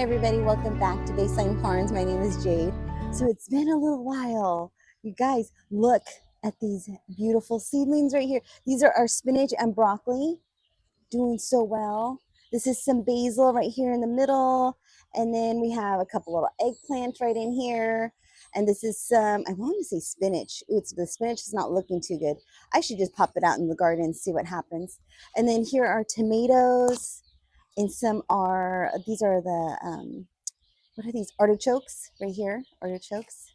Hey everybody, welcome back to Baseline Farms. My name is Jade. So it's been a little while. You guys, look at these beautiful seedlings right here. These are our spinach and broccoli, doing so well. This is some basil right here in the middle. And then we have a couple little eggplants right in here. And this is some, I want to say spinach. Ooh, the spinach is not looking too good. I should just pop it out in the garden and see what happens. And then here are tomatoes. And some are, these are the, what are these? Artichokes right here. Artichokes.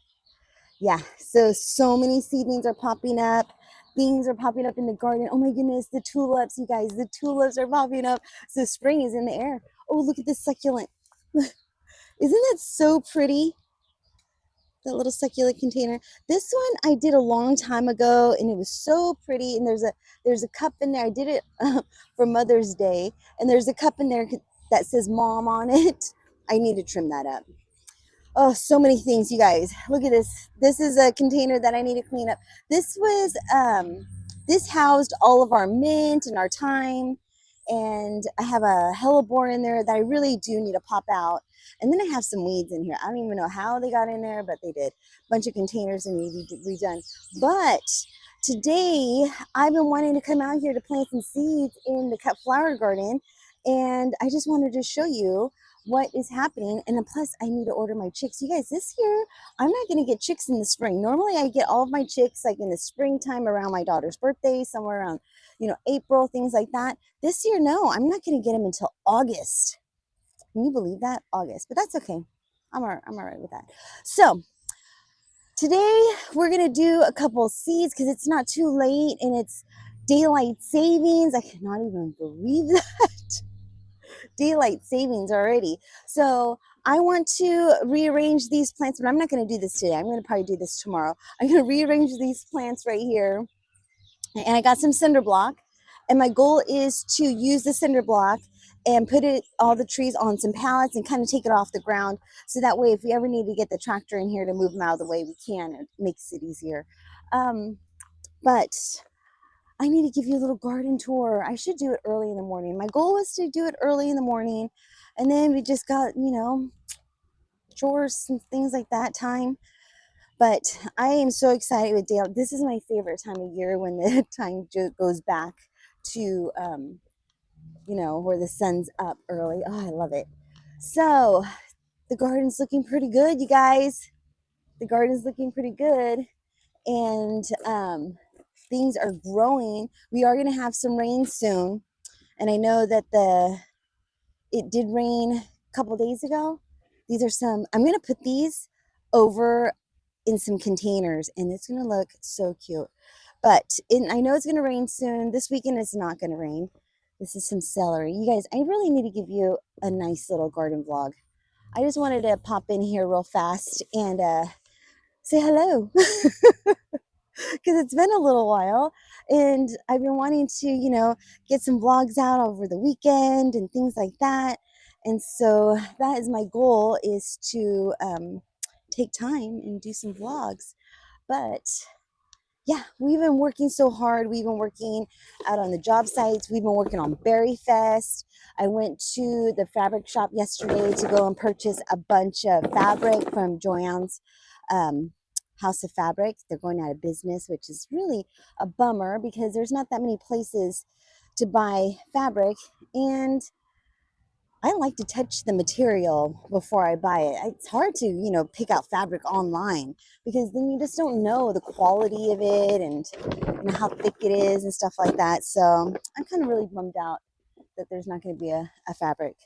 Yeah. So many seedlings are popping up. Things are popping up in the garden. Oh my goodness. The tulips, you guys, the tulips are popping up. So spring is in the air. Oh, look at this succulent. Isn't that so pretty? That little succulent container. This one I did a long time ago and it was so pretty. And there's a cup in there. I did it for Mother's Day. And there's a cup in there that says mom on it. I need to trim that up. Oh, so many things, you guys. Look at this. This is a container that I need to clean up. This was, this housed all of our mint and our thyme. And I have a hellebore in there that I really do need to pop out. And then I have some weeds in here. I don't even know how they got in there, but they did. A bunch of containers and need to be redone. But today, I've been wanting to come out here to plant some seeds in the cut flower garden. And I just wanted to show you what is happening. And then plus I need to order my chicks. You guys, this year I'm not going to get chicks in the spring. Normally I get all of my chicks like in the springtime around my daughter's birthday, somewhere around, April, things like that. This year, no, I'm not going to get them until August. Can you believe that? August, but that's okay. I'm all right with that. So today we're going to do a couple seeds because it's not too late and it's daylight savings. I cannot even believe that. Daylight savings already. So I want to rearrange these plants, but I'm not going to do this today. I'm going to probably do this tomorrow. I'm going to rearrange these plants right here. And I got some cinder block. And my goal is to use the cinder block and put all the trees on some pallets and kind of take it off the ground. So that way, if we ever need to get the tractor in here to move them out of the way, we can. It makes it easier. But I need to give you a little garden tour. I should do it early in the morning. My goal was to do it early in the morning. And then we just got, chores and things like that time. But I am so excited with Dale. This is my favorite time of year when the time goes back to, where the sun's up early. Oh, I love it. So the garden's looking pretty good, you guys. The garden's looking pretty good. And things are growing. We are going to have some rain soon. And I know that it did rain a couple days ago. These are I'm going to put these over in some containers and it's going to look so cute. But I know it's going to rain soon. This weekend it's not going to rain. This is some celery. You guys, I really need to give you a nice little garden vlog. I just wanted to pop in here real fast and say hello. Because it's been a little while and I've been wanting to, get some vlogs out over the weekend and things like that. And so that is my goal, is to take time and do some vlogs. But yeah, we've been working so hard. We've been working out on the job sites. We've been working on Berry Fest. I went to the fabric shop yesterday to go and purchase a bunch of fabric from Joanne's House of Fabric. They're going out of business, which is really a bummer because there's not that many places to buy fabric. And I like to touch the material before I buy it. It's hard to, pick out fabric online because then you just don't know the quality of it and how thick it is and stuff like that. So I'm kind of really bummed out that there's not going to be a fabric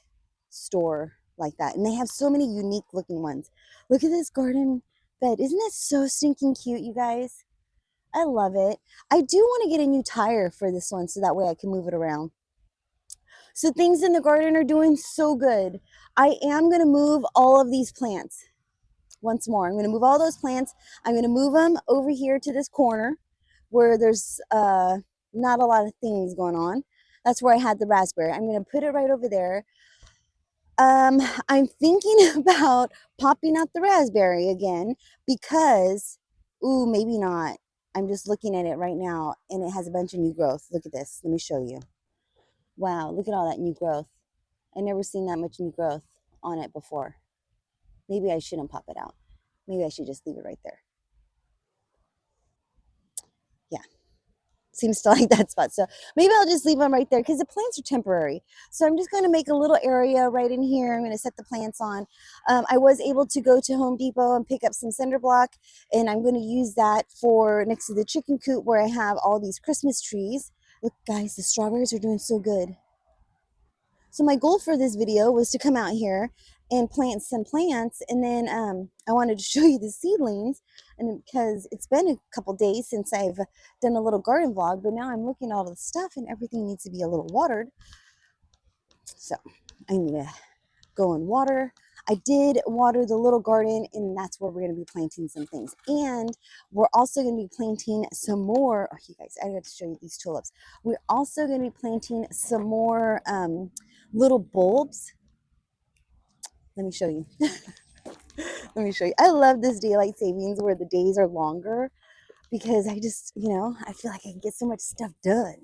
store like that. And they have so many unique looking ones. Look at this garden bed. Isn't that so stinking cute, you guys? I love it. I do want to get a new tire for this one so that way I can move it around. So things in the garden are doing so good. I am going to move all of these plants once more. I'm going to move all those plants. I'm going to move them over here to this corner where there's not a lot of things going on. That's where I had the raspberry. I'm going to put it right over there. I'm thinking about popping out the raspberry again because, ooh, maybe not. I'm just looking at it right now and it has a bunch of new growth. Look at this. Let me show you. Wow, look at all that new growth. I never seen that much new growth. on it before. Maybe I shouldn't pop it out. Maybe I should just leave it right there. Yeah, seems to like that spot. So maybe I'll just leave them right there because the plants are temporary. So I'm just going to make a little area right in here. I'm going to set the plants on. I was able to go to Home Depot and pick up some cinder block, and I'm going to use that for next to the chicken coop where I have all these Christmas trees. Look, guys, the strawberries are doing so good. So my goal for this video was to come out here and plant some plants, and then I wanted to show you the seedlings, and because it's been a couple days since I've done a little garden vlog, but now I'm looking at all the stuff and everything needs to be a little watered. So I need to go and water. I did water the little garden, and that's where we're going to be planting some things. And we're also going to be planting some more. Oh, you guys, I got to show you these tulips. We're also going to be planting some more little bulbs. Let me show you. Let me show you. I love this daylight savings where the days are longer because I just, I feel like I can get so much stuff done.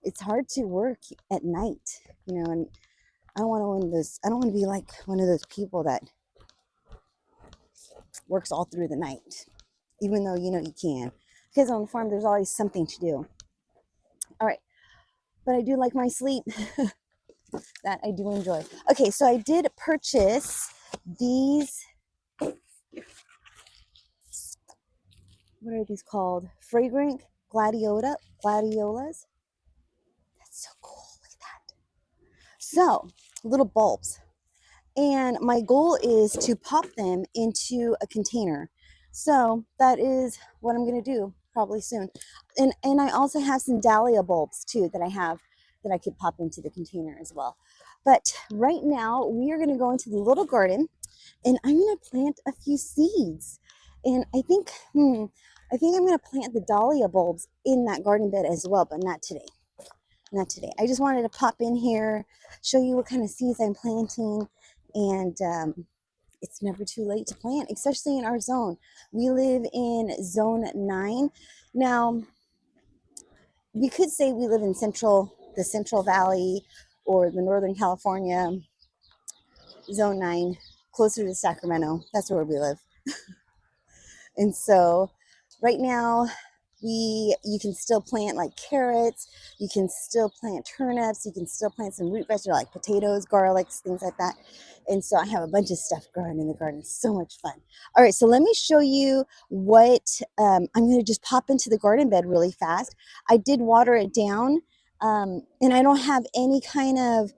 It's hard to work at night, and I don't want to be like one of those people that works all through the night, even though you can. Because on the farm, there's always something to do. All right. But I do like my sleep. That I do enjoy. Okay, so I did purchase these. What are these called? Fragrant gladiolas. That's so cool. Look at that. So, little bulbs. And my goal is to pop them into a container. So that is what I'm going to do probably soon. And I also have some dahlia bulbs too that I have that I could pop into the container as well. But right now we are going to go into the little garden and I'm going to plant a few seeds. And I think I'm going to plant the dahlia bulbs in that garden bed as well, but not today. Not today. I just wanted to pop in here, show you what kind of seeds I'm planting, and it's never too late to plant, especially in our zone. We live in zone 9. Now, we could say we live in the Central Valley or the Northern California zone 9, closer to Sacramento. That's where we live. And so right now you can still plant like carrots, you can still plant turnips, you can still plant some root vegetables like potatoes, garlics, things like that. And so I have a bunch of stuff growing in the garden. It's so much fun. All right, so let me show you what I'm going to just pop into the garden bed really fast. I did water it down, and I don't have any kind of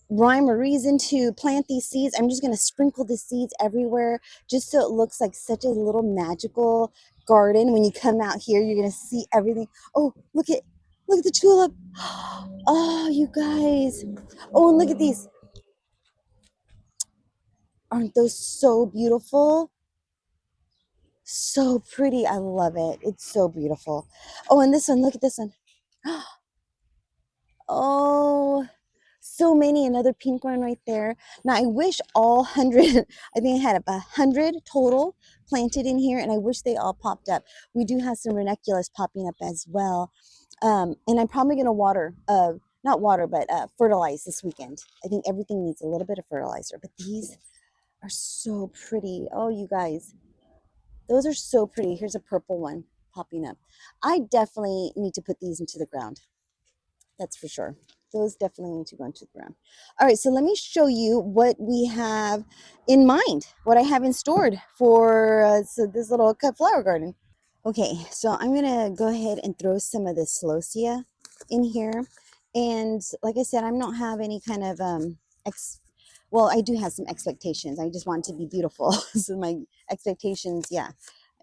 rhyme or reason to plant these seeds. I'm just going to sprinkle the seeds everywhere just so it looks like such a little magical garden. When you come out here, you're going to see everything. Oh, look at the tulip. Oh, you guys. Oh, and look at these. Aren't those so beautiful? So pretty. I love it. It's so beautiful. Oh, and this one, look at this one. Oh, so many. Another pink one right there. Now I wish all 100, I think I had 100 total planted in here, and I wish they all popped up. We do have some ranunculus popping up as well. And I'm probably going to water, not water, but fertilize this weekend. I think everything needs a little bit of fertilizer, but these are so pretty. Oh, you guys, those are so pretty. Here's a purple one popping up. I definitely need to put these into the ground. That's for sure. Those definitely need to go into the ground. All right, so let me show you what we have in mind, what I have in stored for so this little cut flower garden. Okay, so I'm gonna go ahead and throw some of the celosia in here. And like I said, I don't have any kind of well, I do have some expectations. I just want it to be beautiful. So my expectations, yeah,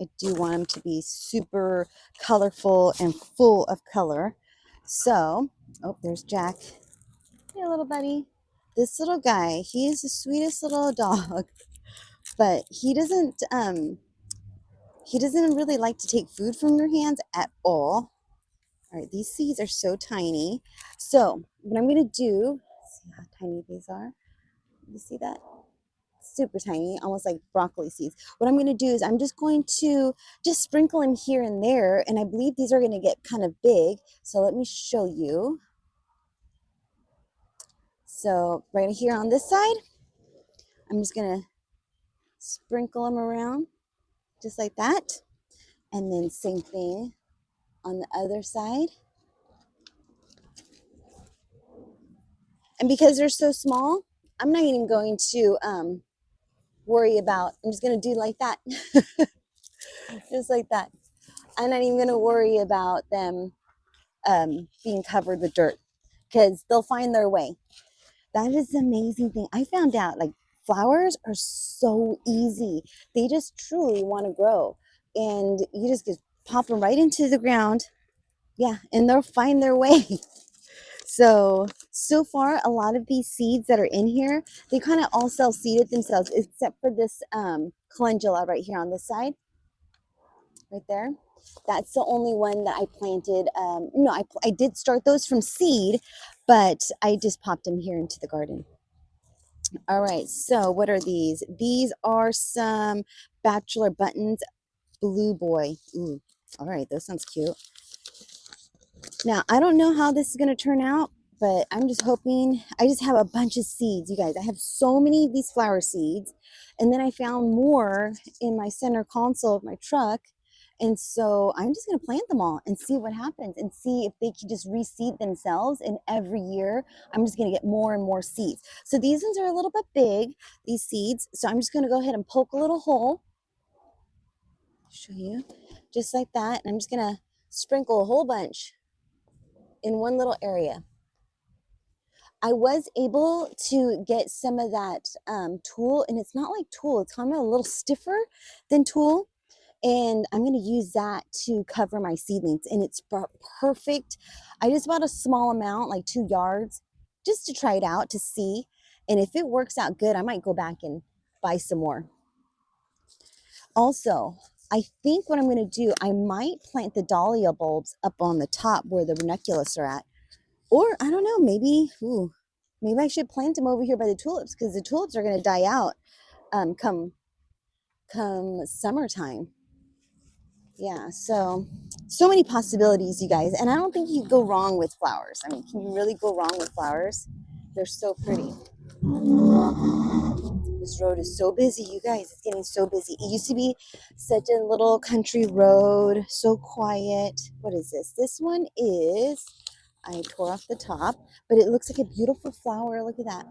I do want them to be super colorful and full of color. So, oh, there's Jack. Hey, little buddy. This little guy, he is the sweetest little dog, but he doesn't really like to take food from your hands at all. All right, these seeds are so tiny. So what I'm going to do, see how tiny these are. You see that? Super tiny, almost like broccoli seeds. What I'm going to do is I'm just going to just sprinkle them here and there, and I believe these are going to get kind of big. So let me show you. So right here on this side, I'm just gonna sprinkle them around just like that. And then same thing on the other side. And because they're so small, I'm not even going to worry about, I'm just gonna do like that. Just like that. I'm not even gonna worry about them being covered with dirt because they'll find their way. That is the amazing thing. I found out like flowers are so easy. They just truly want to grow. And you just pop them right into the ground. Yeah, and they'll find their way. So far, a lot of these seeds that are in here, they kind of all self-seeded themselves, except for this calendula right here on this side, right there. That's the only one that I planted. No, I did start those from seed, but I just popped them here into the garden. All right, so what are these? These are some bachelor buttons, blue boy. Ooh, all right, those sounds cute. Now, I don't know how this is going to turn out, but I'm just hoping. I just have a bunch of seeds, you guys. I have so many of these flower seeds, and then I found more in my center console of my truck. And so I'm just going to plant them all and see what happens and see if they can just reseed themselves. And every year, I'm just going to get more and more seeds. So these ones are a little bit big, these seeds. So I'm just going to go ahead and poke a little hole. Show you just like that. And I'm just going to sprinkle a whole bunch in one little area. I was able to get some of that tulle, and it's not like tulle, it's kind of a little stiffer than tulle. And I'm going to use that to cover my seedlings, and it's perfect. I just bought a small amount, like 2 yards, just to try it out to see. And if it works out good, I might go back and buy some more. Also, I think what I'm going to do, I might plant the dahlia bulbs up on the top where the ranunculus are at. Or I don't know, maybe I should plant them over here by the tulips because the tulips are going to die out come summertime. Yeah, so many possibilities, you guys, and I don't think you can go wrong with flowers. I mean, can you really go wrong with flowers? They're so pretty. This road is so busy, you guys. It's getting so busy. It used to be such a little country road, so quiet. What is this? This one is, I tore off the top, but it looks like a beautiful flower. Look at that.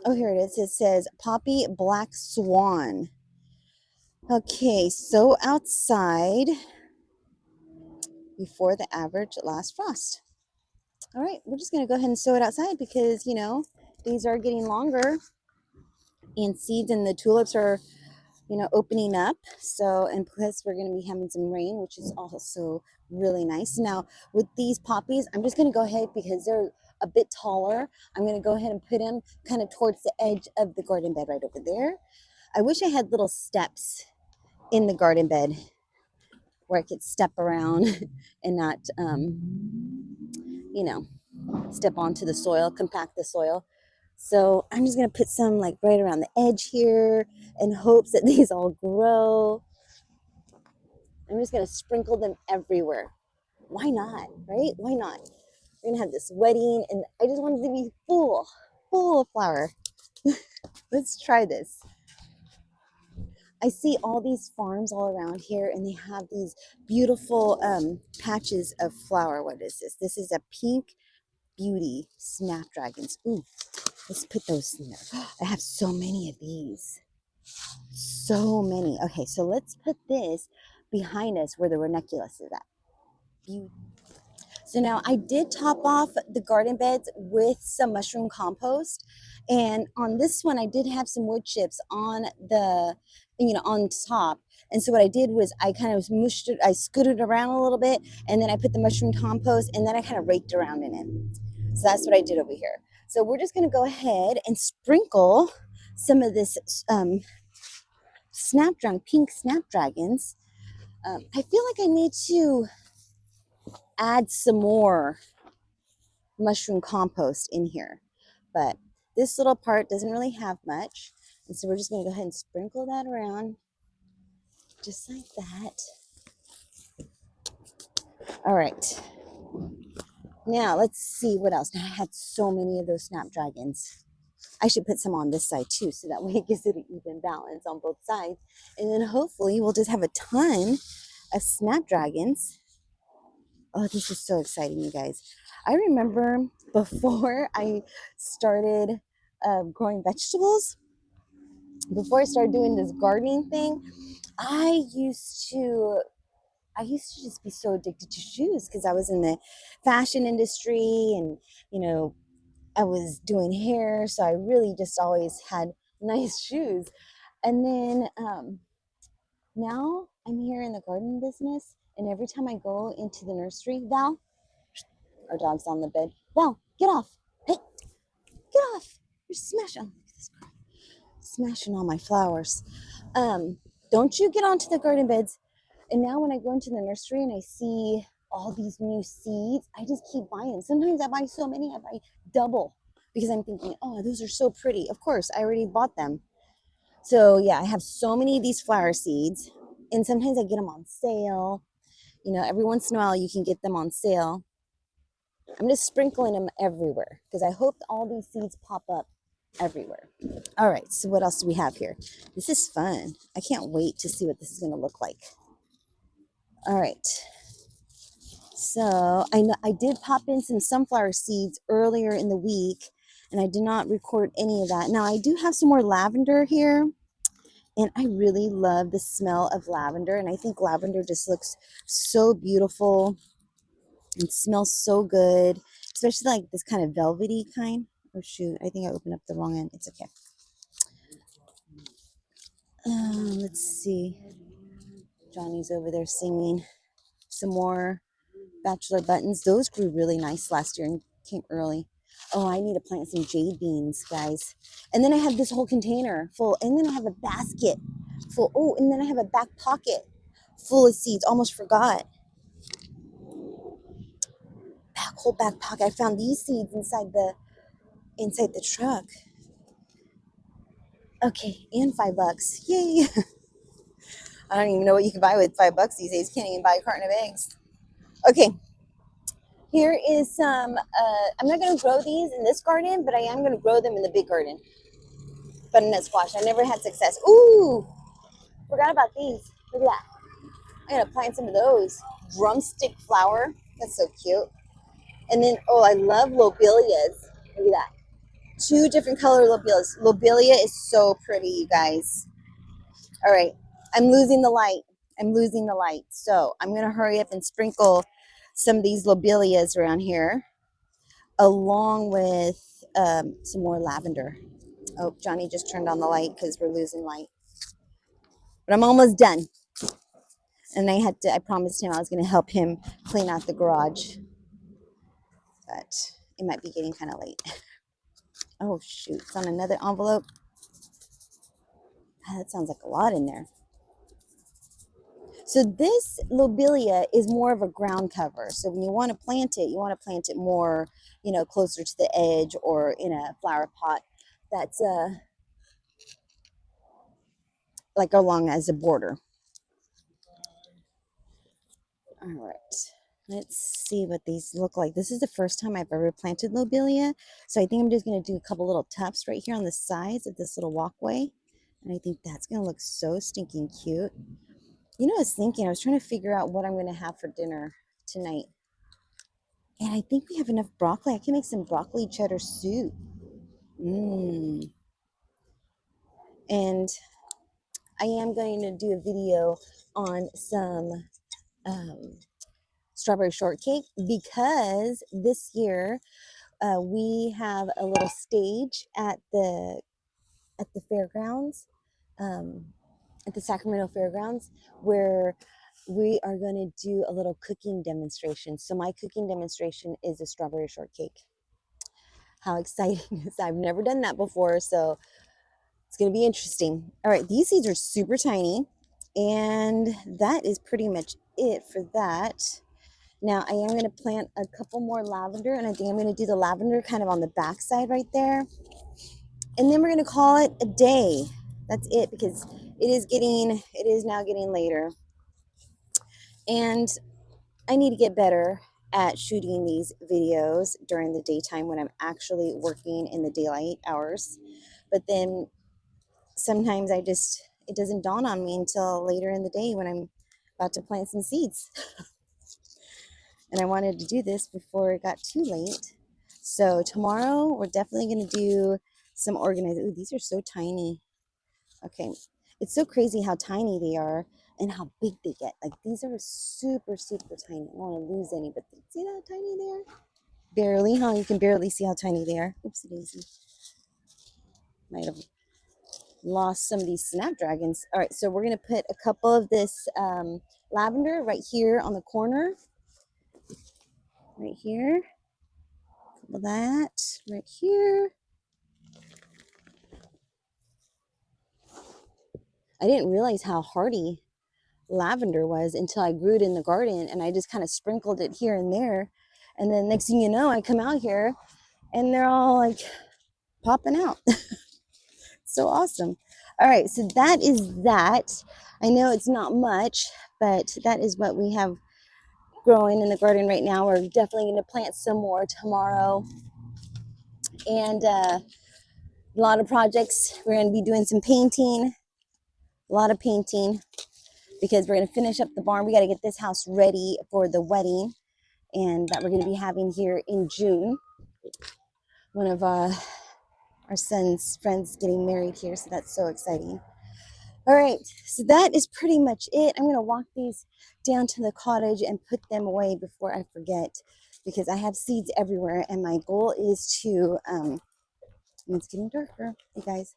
Oh, here it is. It says Poppy Black Swan. Okay, so outside before the average last frost. All right, we're just going to go ahead and sow it outside because, these are getting longer and seeds and the tulips are, opening up. So, and plus we're going to be having some rain, which is also really nice. Now, with these poppies, I'm just going to go ahead because they're a bit taller. I'm going to go ahead and put them kind of towards the edge of the garden bed right over there. I wish I had little steps in the garden bed where I could step around and not, step onto the soil, compact the soil. So I'm just going to put some like right around the edge here in hopes that these all grow. I'm just going to sprinkle them everywhere. Why not, right? Why not? We're going to have this wedding and I just wanted to be full of flower. Let's try this. I see all these farms all around here and they have these beautiful patches of flower. What is this? This is a pink beauty snapdragons. Ooh, let's put those in there. I have so many of these. So many. Okay, so let's put this behind us where the ranunculus is at. Beauty. So now I did top off the garden beds with some mushroom compost. And on this one, I did have some wood chips on the, on top. And so what I did was I kind of mushed it, I scooted around a little bit, and then I put the mushroom compost, and then I kind of raked around in it. So that's what I did over here. So we're just going to go ahead and sprinkle some of this pink snapdragons. I feel like I need to add some more mushroom compost in here, but this little part doesn't really have much, and so we're just going to go ahead and sprinkle that around just like that. All right, Now let's see what else. Now I had so many of those snapdragons. I should put some on this side too, so that way it gives it an even balance on both sides. And then hopefully we'll just have a ton of snapdragons. Oh, this is so exciting, you guys. I remember before I started growing vegetables, before I started doing this gardening thing, I used to just be so addicted to shoes because I was in the fashion industry and, you know, I was doing hair. So I really just always had nice shoes. And then now I'm here in the garden business. And every time I go into the nursery, Val, our dog's on the bed. Val, get off. Hey, get off. You're smashing. Look at this girl. Smashing all my flowers. Don't you get onto the garden beds. And now when I go into the nursery and I see all these new seeds, I just keep buying. Sometimes I buy so many, I buy double because I'm thinking, oh, those are so pretty. Of course, I already bought them. So yeah, I have so many of these flower seeds, and sometimes I get them on sale. You know, every once in a while you can get them on sale. I'm just sprinkling them everywhere because I hope all these seeds pop up everywhere. All right, so what else do we have here? This is fun. I can't wait to see what this is going to look like. All right. So I know I did pop in some sunflower seeds earlier in the week, and I did not record any of that. Now I do have some more lavender here, and I really love the smell of lavender, and I think lavender just looks so beautiful and smells so good, especially like this kind of velvety kind. Oh shoot, I think I opened up the wrong end. It's okay. Let's see. Johnny's over there singing some more bachelor buttons. Those grew really nice last year and came early. Oh, I need to plant some jade beans, guys. And then I have this whole container full, and then I have a basket full. Oh, and then I have a back pocket full of seeds. Almost forgot. Whole back pocket. I found these seeds inside the truck. Okay, and $5. Yay! I don't even know what you can buy with $5 these days. Can't even buy a carton of eggs. Okay, here is some. I'm not going to grow these in this garden, but I am going to grow them in the big garden. Butternut squash. I never had success. Ooh, forgot about these. Look at that. I'm gonna plant some of those. Drumstick flower. That's so cute. And then, oh, I love lobelias. Look at that. Two different color lobelias. Lobelia is so pretty, you guys. All right, I'm losing the light. I'm losing the light. So I'm gonna hurry up and sprinkle some of these lobelias around here, along with some more lavender. Oh, Johnny just turned on the light because we're losing light. But I'm almost done. And I promised him I was going to help him clean out the garage. But it might be getting kind of late. Oh, shoot. It's on another envelope. Ah, that sounds like a lot in there. So this lobelia is more of a ground cover. So when you want to plant it, you want to plant it more, you know, closer to the edge or in a flower pot that's like along as a border. All right. Let's see what these look like. This is the first time I've ever planted lobelia. So I think I'm just going to do a couple little tufts right here on the sides of this little walkway. And I think that's going to look so stinking cute. You know, I was thinking, I was trying to figure out what I'm going to have for dinner tonight. And I think we have enough broccoli. I can make some broccoli cheddar soup. Mmm. And I am going to do a video on some strawberry shortcake because this year we have a little stage at the fairgrounds, um, at the Sacramento Fairgrounds, where we are going to do a little cooking demonstration. So my cooking demonstration is a strawberry shortcake. How exciting is that? I've never done that before, so it's going to be interesting. All right, these seeds are super tiny, and that is pretty much it for that. Now I am going to plant a couple more lavender, and I think I'm going to do the lavender kind of on the back side right there. And then we're going to call it a day. That's it, because it is now getting later. And I need to get better at shooting these videos during the daytime when I'm actually working in the daylight hours. But then sometimes it doesn't dawn on me until later in the day when I'm about to plant some seeds. And I wanted to do this before it got too late. So tomorrow we're definitely going to do some organizing. Ooh, these are so tiny. Okay. It's so crazy how tiny they are and how big they get. Like these are super, super tiny. I don't want to lose any, but see how tiny they are? Barely, huh? You can barely see how tiny they are. Oopsie daisy. Might have lost some of these snapdragons. All right, so we're going to put a couple of this lavender right here on the corner. Right here. Couple of that right here. I didn't realize how hardy lavender was until I grew it in the garden, and I just kind of sprinkled it here and there. And then next thing you know, I come out here and they're all like popping out. So awesome. All right, so that is that. I know it's not much, but that is what we have growing in the garden right now. We're definitely going to plant some more tomorrow. And a lot of projects. We're going to be doing some painting, a lot of painting, because we're going to finish up the barn. We got to get this house ready for the wedding and that we're going to be having here in June. One of our son's friends getting married here, so that's so exciting. All right, so that is pretty much it. I'm going to walk these down to the cottage and put them away before I forget, because I have seeds everywhere, and my goal is to, it's getting darker, you guys.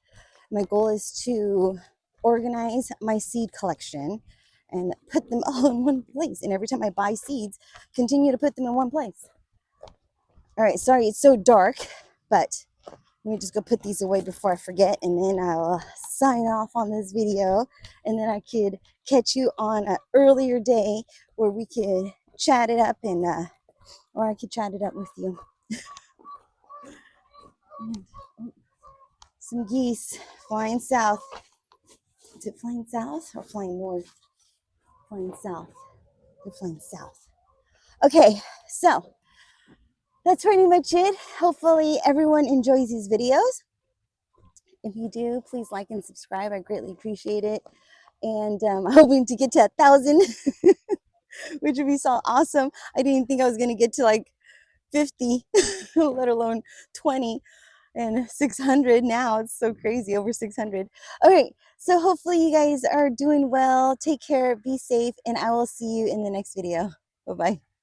My goal is to organize my seed collection and put them all in one place. And every time I buy seeds, continue to put them in one place. All right, sorry it's so dark, but let me just go put these away before I forget, and then I'll sign off on this video, and then I could catch you on an earlier day where we could chat it up, and or I could chat it up with you. Some geese flying south. Is it flying south or flying north? Flying south. They're flying south. Okay, so that's pretty much it. Hopefully everyone enjoys these videos. If you do, please like and subscribe. I greatly appreciate it. And I'm hoping to get to 1,000, which would be so awesome. I didn't think I was going to get to like 50, let alone 20 and 600 now. It's so crazy, over 600. All right, so hopefully you guys are doing well. Take care, be safe, and I will see you in the next video. Bye-bye.